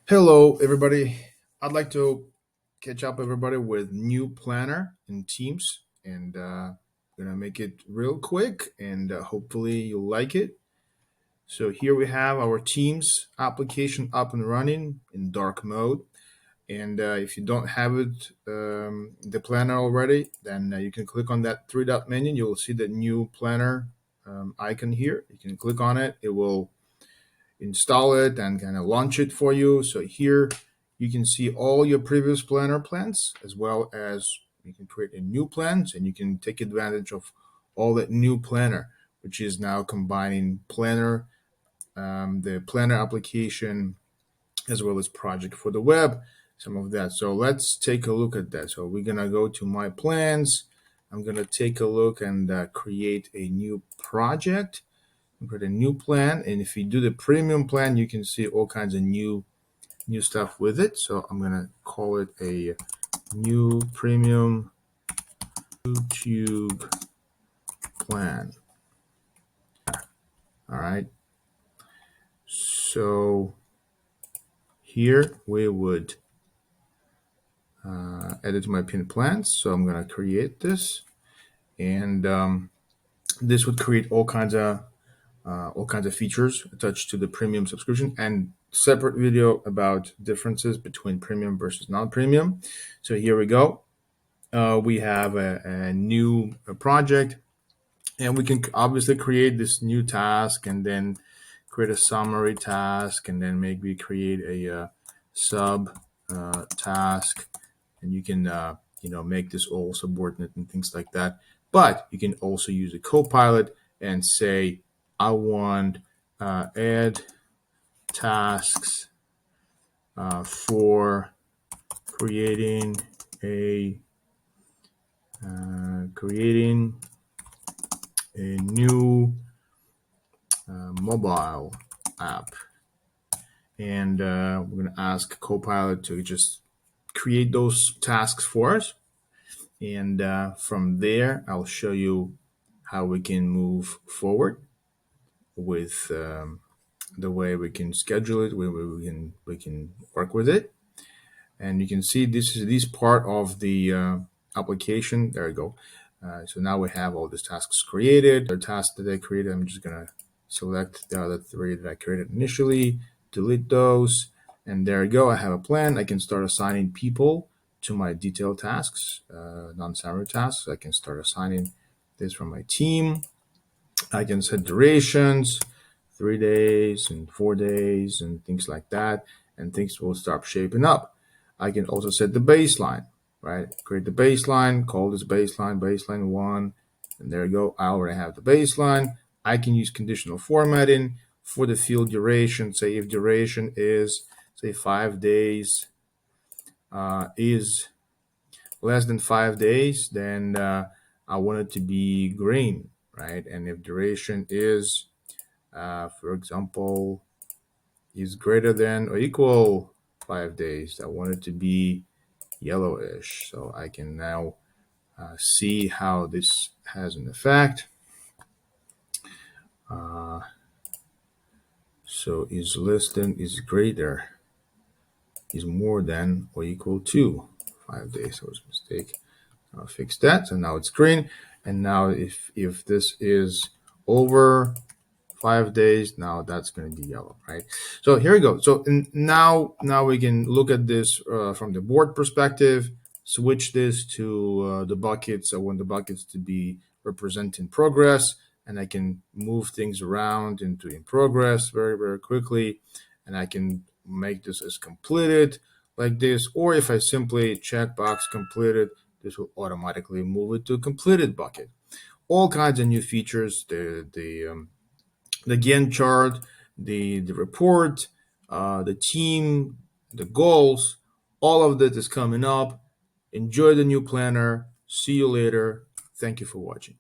Hello, everybody. I'd like to catch up everybody with new planner in Teams, and gonna make it real quick, and hopefully you'll like it. So here we have our Teams application up and running in dark mode. And if you don't have it, the planner already, then you can click on that three dot menu. You'll see the new planner icon here. You can click on it. It will install it and kind of launch it for you. So here you can see all your previous planner plans, as well as you can create a new plans, and you can take advantage of all that new planner, which is now combining planner, the planner application, as well as project for the web, some of that. So let's take a look at that. So we're gonna go to my plans. I'm gonna take a look and create a new project. Create a new plan, and if you do the premium plan, you can see all kinds of new stuff with it. So I'm gonna call it a new premium YouTube plan. All right. So here we would edit my pinned plans. So I'm gonna create this, and this would create all kinds of features attached to the premium subscription, and separate video about differences between premium versus non-premium. So here we go. We have a new project, and we can obviously create this new task and then create a summary task, and then maybe create a sub task, and you can make this all subordinate and things like that. But you can also use a Copilot and say, I want add tasks for creating a new mobile app, and we're going to ask Copilot to just create those tasks for us, and from there I'll show you how we can move forward with the way we can schedule it, where we can work with it. And you can see this part of the application. There we go. So now we have all these tasks created. The tasks that I created, I'm just gonna select the other three that I created initially, delete those, and there we go. I have a plan. I can start assigning people to my detailed tasks, non-summary tasks. I can start assigning this from my team. I can set durations, 3 days and 4 days and things like that, and things will start shaping up. I can also set the baseline, right? Create the baseline, call this baseline 1, and there you go. I already have the baseline. I can use conditional formatting for the field duration. Say if duration is, say, 5 days, is less than 5 days, then I want it to be green, right? And if duration is, for example, is greater than or equal 5 days, I want it to be yellowish. So I can now see how this has an effect. So is less than, is greater, is more than or equal to 5 days. So it was a mistake. I'll fix that. So now it's green. And now if this is over 5 days, now that's going to be yellow, right? So here we go. So now we can look at this from the board perspective, switch this to the buckets. I want the buckets to be representing progress, and I can move things around into in progress very, very quickly. And I can make this as completed like this, or if I simply check box completed, this will automatically move it to a completed bucket. All kinds of new features. The Gantt chart, the report, the team, the goals, all of that is coming up. Enjoy the new planner. See you later. Thank you for watching.